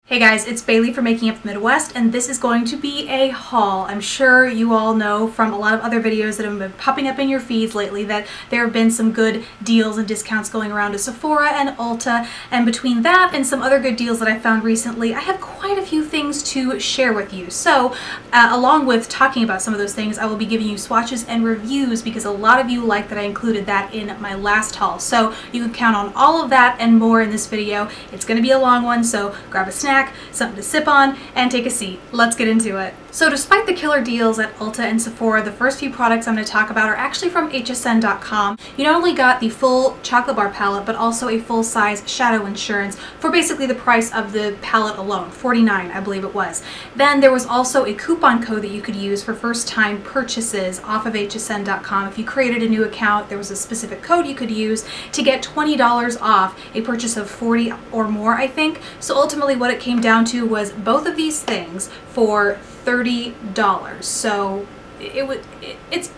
Hey guys, it's Bailey from Making Up the Midwest, and this is going to be a haul. I'm sure you all know from a lot of other videos that have been popping up in your feeds lately that there have been some good deals and discounts going around at Sephora and Ulta, and between that and some other good deals that I found recently, I have quite a few things to share with you. So, along with talking about some of those things, I will be giving you swatches and reviews because a lot of you like that I included that in my last haul. So you can count on all of that and more in this video. It's going to be a long one, so grab a snack, something to sip on, and take a seat. Let's get into it. So despite the killer deals at Ulta and Sephora, the first few products I'm going to talk about are actually from hsn.com. You not only got the full chocolate bar palette, but also a full-size shadow insurance for basically the price of the palette alone, $49, I believe it was. Then there was also a coupon code that you could use for first-time purchases off of hsn.com. If you created a new account, there was a specific code you could use to get $20 off a purchase of 40 or more, I think. So ultimately what it came down to was both of these things for $30. So it's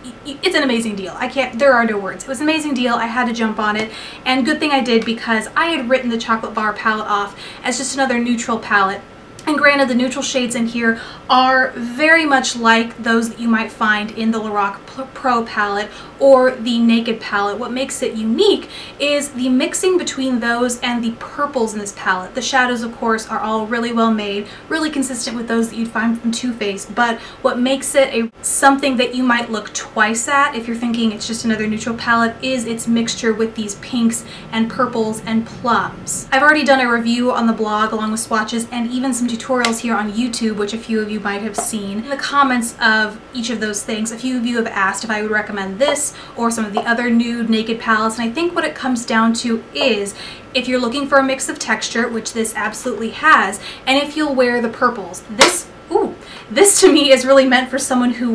an amazing deal. There are no words. It was an amazing deal. I had to jump on it, and good thing I did because I had written the chocolate bar palette off as just another neutral palette. And granted, the neutral shades in here are very much like those that you might find in the Lorac Pro palette or the Naked palette. What makes it unique is the mixing between those and the purples in this palette. The shadows, of course, are all really well made, really consistent with those that you'd find from Too Faced, but what makes it something that you might look twice at if you're thinking it's just another neutral palette is its mixture with these pinks and purples and plums. I've already done a review on the blog along with swatches and even some tutorials here on YouTube, which a few of you might have seen. In the comments of each of those things, a few of you have asked if I would recommend this or some of the other nude Naked palettes, and I think what it comes down to is if you're looking for a mix of texture, which this absolutely has, and if you'll wear the purples. This to me is really meant for someone who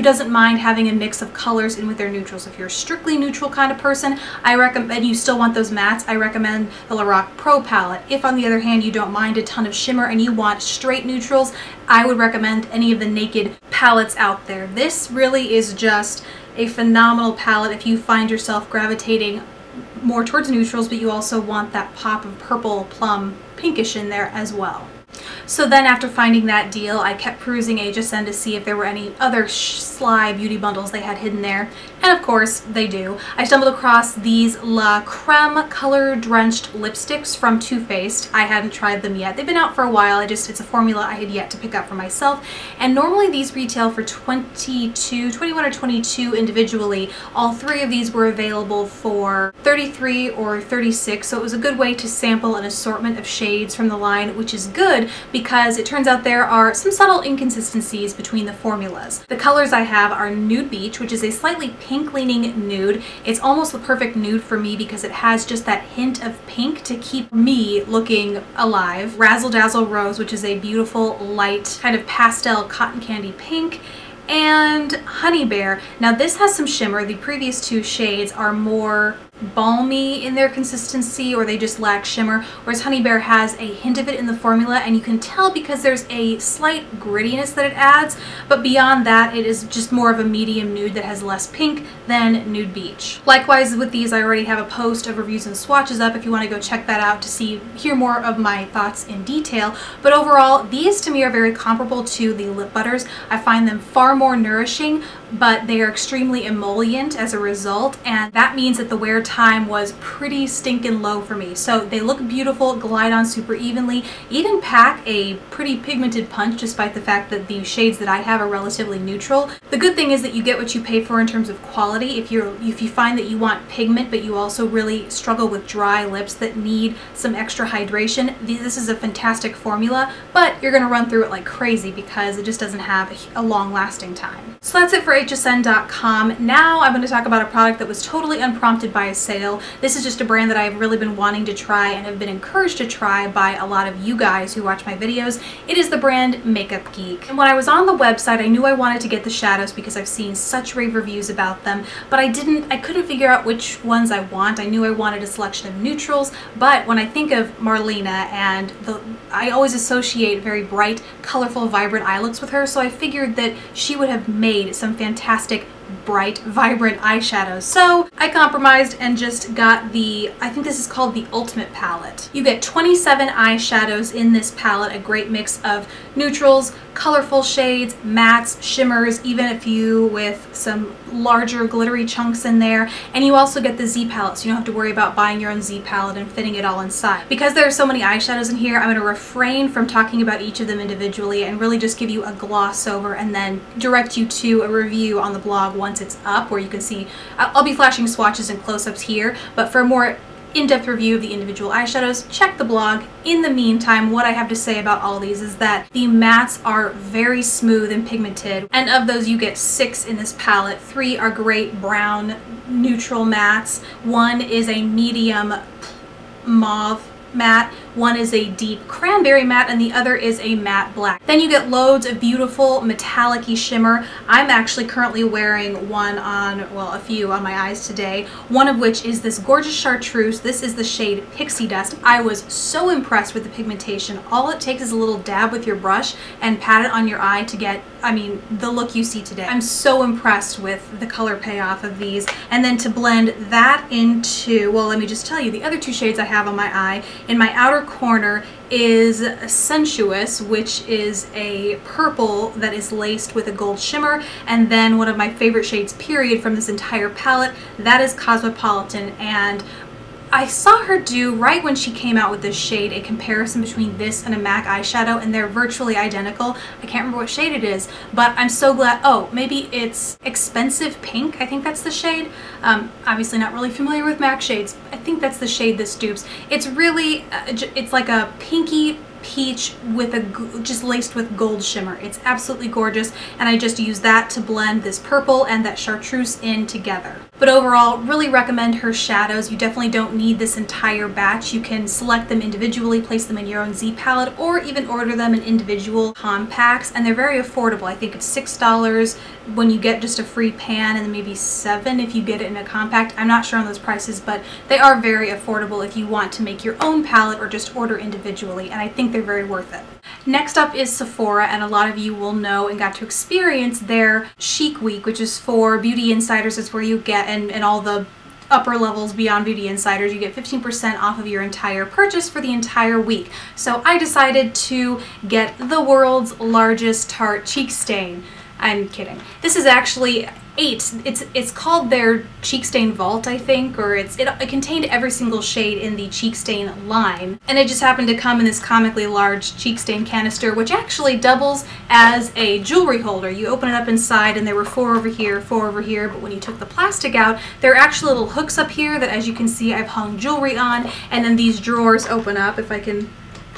doesn't mind having a mix of colors in with their neutrals. If you're a strictly neutral kind of person, I recommend, you still want those mattes, I recommend the Lorac Pro palette. If on the other hand you don't mind a ton of shimmer and you want straight neutrals, I would recommend any of the Naked palettes out there. This really is just a phenomenal palette if you find yourself gravitating more towards neutrals, but you also want that pop of purple, plum, pinkish in there as well. So then after finding that deal, I kept perusing HSN to see if there were any other sly beauty bundles they had hidden there. And of course, they do. I stumbled across these La Creme color drenched lipsticks from Too Faced. I hadn't tried them yet. They've been out for a while. It's a formula I had yet to pick up for myself. And normally these retail for $21 or $22 individually. All three of these were available for $33 or $36. So it was a good way to sample an assortment of shades from the line, which is good because it turns out there are some subtle inconsistencies between the formulas. The colors I have are Nude Beach, which is a slightly pink leaning nude. It's almost the perfect nude for me because it has just that hint of pink to keep me looking alive. Razzle Dazzle Rose, which is a beautiful light kind of pastel cotton candy pink. And Honey Bear. Now this has some shimmer. The previous two shades are more balmy in their consistency, or they just lack shimmer, whereas Honey Bear has a hint of it in the formula, and you can tell because there's a slight grittiness that it adds, but beyond that it is just more of a medium nude that has less pink than Nude Beach. Likewise with these, I already have a post of reviews and swatches up if you want to go check that out to hear more of my thoughts in detail, but overall these to me are very comparable to the lip butters. I find them far more nourishing, but they are extremely emollient as a result, and that means that the wear time was pretty stinking low for me. So they look beautiful, glide on super evenly, even pack a pretty pigmented punch despite the fact that the shades that I have are relatively neutral. The good thing is that you get what you pay for in terms of quality. If you find that you want pigment but you also really struggle with dry lips that need some extra hydration, this is a fantastic formula, but you're gonna run through it like crazy because it just doesn't have a long lasting time. So that's it for hsn.com. Now I'm going to talk about a product that was totally unprompted by a sale. This is just a brand that I've really been wanting to try and have been encouraged to try by a lot of you guys who watch my videos. It is the brand Makeup Geek. And when I was on the website, I knew I wanted to get the shadows because I've seen such rave reviews about them, but I couldn't figure out which ones I want. I knew I wanted a selection of neutrals, but when I think of Marlena, and I always associate very bright, colorful, vibrant eye looks with her, so I figured that she would have made some fantastic bright, vibrant eyeshadows. So I compromised and just got the, I think this is called the Ultimate Palette. You get 27 eyeshadows in this palette, a great mix of neutrals, colorful shades, mattes, shimmers, even a few with some larger glittery chunks in there. And you also get the Z palette, so you don't have to worry about buying your own Z palette and fitting it all inside. Because there are so many eyeshadows in here, I'm going to refrain from talking about each of them individually and really just give you a gloss over and then direct you to a review on the blog once it's up, where you can see, I'll be flashing swatches and close-ups here, but for a more in-depth review of the individual eyeshadows, check the blog. In the meantime, what I have to say about all these is that the mattes are very smooth and pigmented, and of those you get 6 in this palette. 3 are great brown neutral mattes, 1 is a medium mauve matte, 1 is a deep cranberry matte, and the other is a matte black. Then you get loads of beautiful metallic-y shimmer. I'm actually currently wearing one on, well, a few on my eyes today, one of which is this gorgeous chartreuse. This is the shade Pixie Dust. I was so impressed with the pigmentation. All it takes is a little dab with your brush and pat it on your eye to get, I mean, the look you see today. I'm so impressed with the color payoff of these. And then to blend that into, well, let me just tell you, the other 2 shades I have on my eye, in my outer corner is Sensuous, which is a purple that is laced with a gold shimmer, and then one of my favorite shades period from this entire palette, that is Cosmopolitan. And I saw her do, right when she came out with this shade, a comparison between this and a MAC eyeshadow, and they're virtually identical. I can't remember what shade it is, but I'm so glad. Oh, maybe it's Expensive Pink. I think that's the shade. Obviously not really familiar with MAC shades. I think that's the shade this dupes. It's really, it's like a pinky peach with a just laced with gold shimmer. It's absolutely gorgeous, and I just use that to blend this purple and that chartreuse in together. But overall, really recommend her shadows. You definitely don't need this entire batch. You can select them individually, place them in your own Z palette, or even order them in individual compacts, and they're very affordable. I think it's $6 when you get just a free pan, and then maybe $7 if you get it in a compact. I'm not sure on those prices, but they are very affordable if you want to make your own palette or just order individually, and I think they're very worth it. Next up is Sephora, and a lot of you will know and got to experience their Chic Week, which is for beauty insiders. It's where you get, and all the upper levels beyond beauty insiders, you get 15% off of your entire purchase for the entire week. So I decided to get the world's largest Tarte cheek stain. I'm kidding. This is actually 8. It's called their Cheek Stain Vault, I think, or it contained every single shade in the cheek stain line, and it just happened to come in this comically large cheek stain canister, which actually doubles as a jewelry holder. You open it up inside, and there were 4 over here, 4 over here, but when you took the plastic out, there are actually little hooks up here that, as you can see, I've hung jewelry on, and then these drawers open up. If I can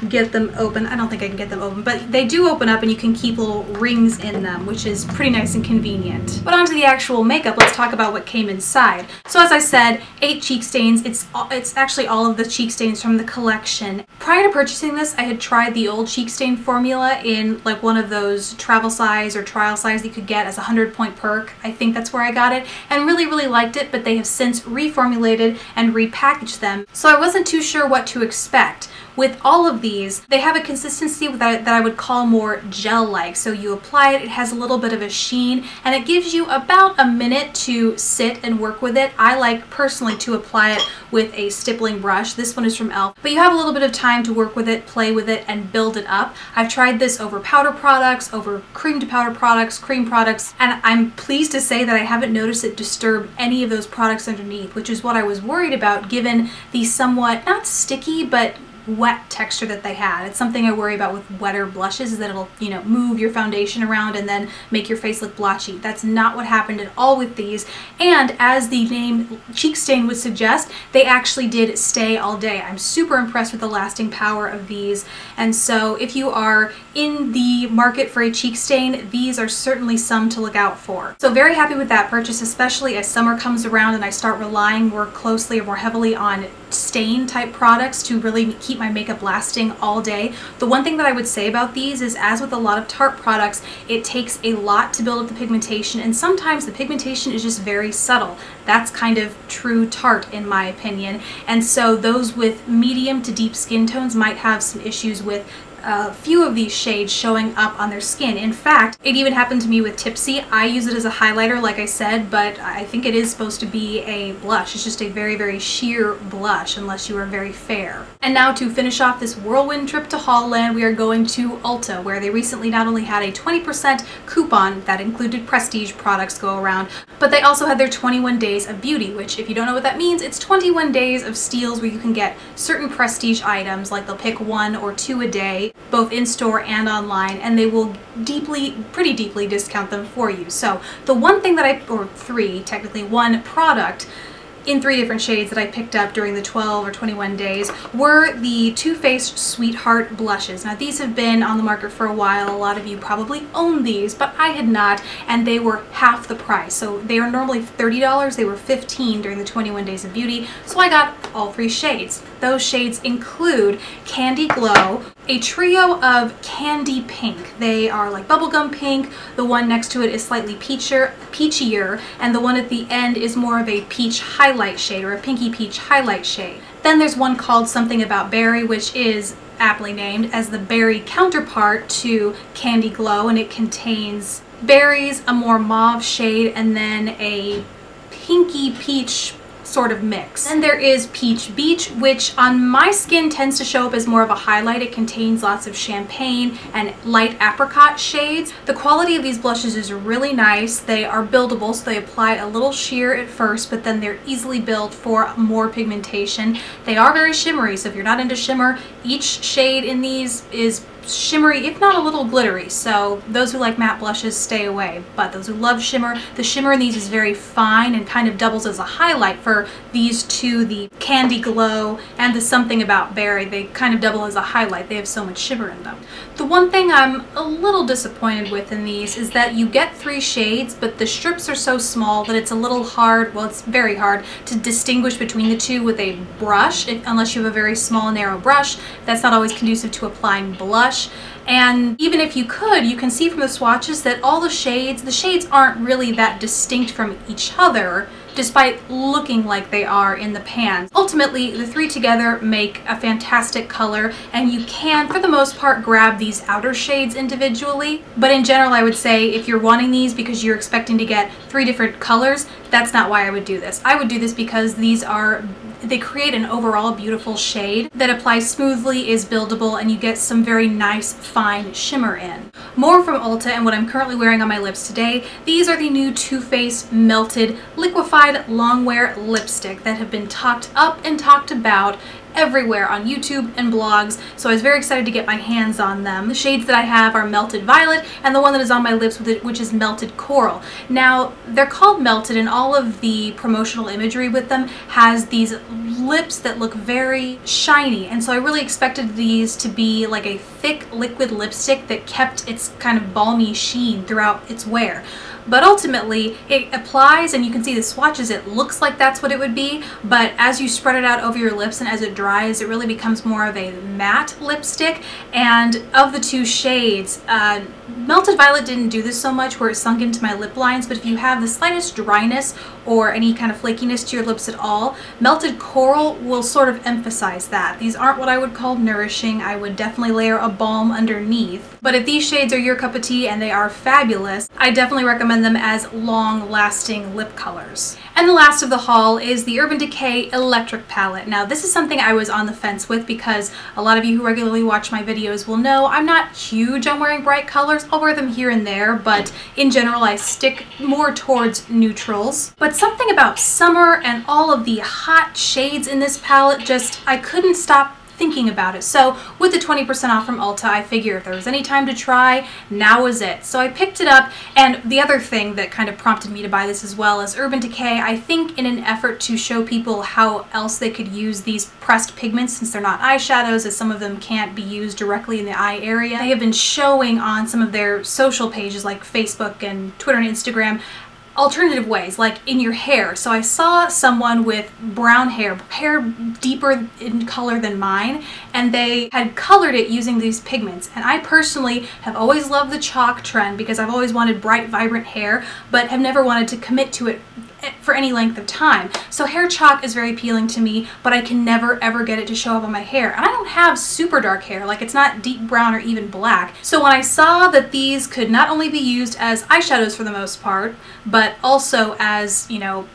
get them open. I don't think I can get them open, but they do open up and you can keep little rings in them, which is pretty nice and convenient. But onto the actual makeup, let's talk about what came inside. So as I said, 8 cheek stains. It's actually all of the cheek stains from the collection. Prior to purchasing this, I had tried the old cheek stain formula in like one of those travel size or trial size that you could get as a 100-point perk. I think that's where I got it, and really liked it, but they have since reformulated and repackaged them. So I wasn't too sure what to expect. With all of these, they have a consistency that I would call more gel-like. So you apply it, it has a little bit of a sheen, and it gives you about a minute to sit and work with it. I like personally to apply it with a stippling brush. This one is from e.l.f. But you have a little bit of time to work with it, play with it, and build it up. I've tried this over powder products, over cream to powder products, cream products, and I'm pleased to say that I haven't noticed it disturb any of those products underneath, which is what I was worried about given the somewhat, not sticky, but wet texture that they had. It's something I worry about with wetter blushes, is that it'll, you know, move your foundation around and then make your face look blotchy. That's not what happened at all with these. And as the name cheek stain would suggest, they actually did stay all day. I'm super impressed with the lasting power of these. And so if you are in the market for a cheek stain, these are certainly some to look out for. So very happy with that purchase, especially as summer comes around and I start relying more closely or more heavily on stain type products to really keep my makeup lasting all day. The one thing that I would say about these is, as with a lot of Tarte products, it takes a lot to build up the pigmentation, and sometimes the pigmentation is just very subtle. That's kind of true Tarte in my opinion, and so those with medium to deep skin tones might have some issues with a few of these shades showing up on their skin. In fact, it even happened to me with Tipsy. I use it as a highlighter, like I said, but I think it is supposed to be a blush. It's just a very, very sheer blush unless you are very fair. And now to finish off this whirlwind trip to Haulland, we are going to Ulta, where they recently not only had a 20% coupon that included prestige products go around, but they also had their 21 days of beauty, which if you don't know what that means, it's 21 days of steals where you can get certain prestige items, like they'll pick 1 or 2 a day, both in store and online, and they will pretty deeply discount them for you. So the one thing that or 3, technically 1 product in 3 different shades that I picked up during the 12 or 21 days were the Too Faced Sweetheart blushes. Now these have been on the market for a while. A lot of you probably own these, but I had not, and they were half the price. So they are normally $30. They were $15 during the 21 days of beauty. So I got all 3 shades. Those shades include Candy Glow, a trio of Candy Pink. They are like bubblegum pink. The one next to it is slightly peachier, and the one at the end is more of a peach highlight shade, or a pinky peach highlight shade. Then there's one called Something About Berry, which is aptly named as the berry counterpart to Candy Glow, and it contains berries, a more mauve shade, and then a pinky peach sort of mix. Then there is Peach Beach, which on my skin tends to show up as more of a highlight. It contains lots of champagne and light apricot shades. The quality of these blushes is really nice. They are buildable, so they apply a little sheer at first, but then they're easily built for more pigmentation. They are very shimmery, so if you're not into shimmer, each shade in these is shimmery, if not a little glittery, so those who like matte blushes stay away. But those who love shimmer, the shimmer in these is very fine and kind of doubles as a highlight for these 2, the Candy Glow and the Something About Berry. They kind of double as a highlight. They have so much shimmer in them. The one thing I'm a little disappointed with in these is that you get 3 shades, but the strips are so small that it's a little hard, well, it's very hard to distinguish between the 2 with a brush, unless you have a very small narrow brush. That's not always conducive to applying blush. And even if you could, you can see from the swatches that all the shades aren't really that distinct from each other, despite looking like they are in the pans. Ultimately, the 3 together make a fantastic color, and you can, for the most part, grab these outer shades individually. But in general, I would say if you're wanting these because you're expecting to get 3 different colors, that's not why I would do this. I would do this because they create an overall beautiful shade that applies smoothly, is buildable, and you get some very nice fine shimmer in. More from Ulta, and what I'm currently wearing on my lips today, these are the new Too Faced Melted Liquefied Longwear Lipstick that have been talked up and talked about everywhere on YouTube and blogs, so I was very excited to get my hands on them. The shades that I have are Melted Violet, and the one that is on my lips with it, which is Melted Coral. Now, they're called Melted, and all of the promotional imagery with them has these lips that look very shiny, and so I really expected these to be like a thick liquid lipstick that kept its kind of balmy sheen throughout its wear. But ultimately, it applies, and you can see the swatches, it looks like that's what it would be, but as you spread it out over your lips and as it dries, it really becomes more of a matte lipstick. And of the 2 shades, Melted Violet didn't do this so much where it sunk into my lip lines, but if you have the slightest dryness or any kind of flakiness to your lips at all, Melted Coral will sort of emphasize that. These aren't what I would call nourishing. I would definitely layer a balm underneath. But if these shades are your cup of tea and they are fabulous, I definitely recommend them as long-lasting lip colors. And the last of the haul is the Urban Decay Electric Palette. Now, this is something I was on the fence with because a lot of you who regularly watch my videos will know I'm not huge on wearing bright colors. I'll wear them here and there, but in general I stick more towards neutrals. But something about summer and all of the hot shades in this palette, I couldn't stop thinking about it. So with the 20% off from Ulta, I figure if there was any time to try, now was it. So I picked it up, and the other thing that kind of prompted me to buy this as well is Urban Decay, I think in an effort to show people how else they could use these pressed pigments, since they're not eyeshadows, as some of them can't be used directly in the eye area. They have been showing on some of their social pages like Facebook and Twitter and Instagram alternative ways, like in your hair. So I saw someone with brown hair deeper in color than mine, and they had colored it using these pigments. And I personally have always loved the chalk trend because I've always wanted bright, vibrant hair, but have never wanted to commit to it for any length of time. So hair chalk is very appealing to me, but I can never ever get it to show up on my hair. And I don't have super dark hair, like it's not deep brown or even black. So when I saw that these could not only be used as eyeshadows for the most part, but also as, you know,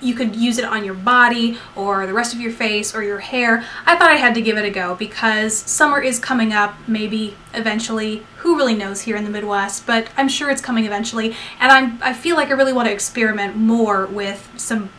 you could use it on your body or the rest of your face or your hair, I thought I had to give it a go because summer is coming up, maybe eventually. Who really knows here in the Midwest, but I'm sure it's coming eventually, and I feel like I really want to experiment more with some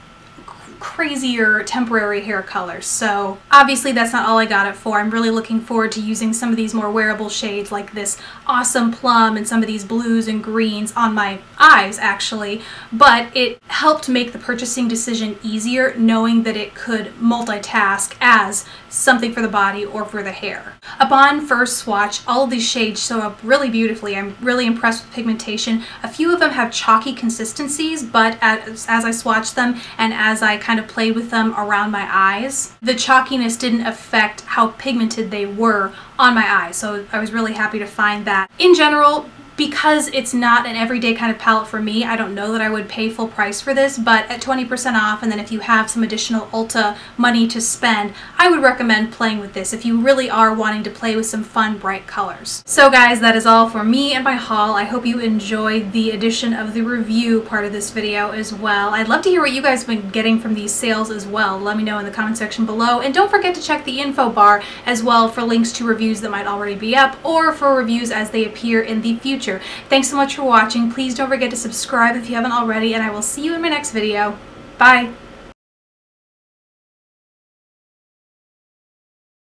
crazier temporary hair colors. So obviously that's not all I got it for. I'm really looking forward to using some of these more wearable shades like this awesome plum and some of these blues and greens on my eyes actually, but it helped make the purchasing decision easier knowing that it could multitask as something for the body or for the hair. Upon first swatch, all of these shades show up really beautifully. I'm really impressed with pigmentation. A few of them have chalky consistencies, but as I swatched them and as I kind of played with them around my eyes, the chalkiness didn't affect how pigmented they were on my eyes. So I was really happy to find that. In general, because it's not an everyday kind of palette for me, I don't know that I would pay full price for this, but at 20% off, and then if you have some additional Ulta money to spend, I would recommend playing with this if you really are wanting to play with some fun, bright colors. So guys, that is all for me and my haul. I hope you enjoyed the addition of the review part of this video as well. I'd love to hear what you guys have been getting from these sales as well. Let me know in the comment section below, and don't forget to check the info bar as well for links to reviews that might already be up or for reviews as they appear in the future. Thanks so much for watching. Please don't forget to subscribe if you haven't already, and I will see you in my next video. Bye!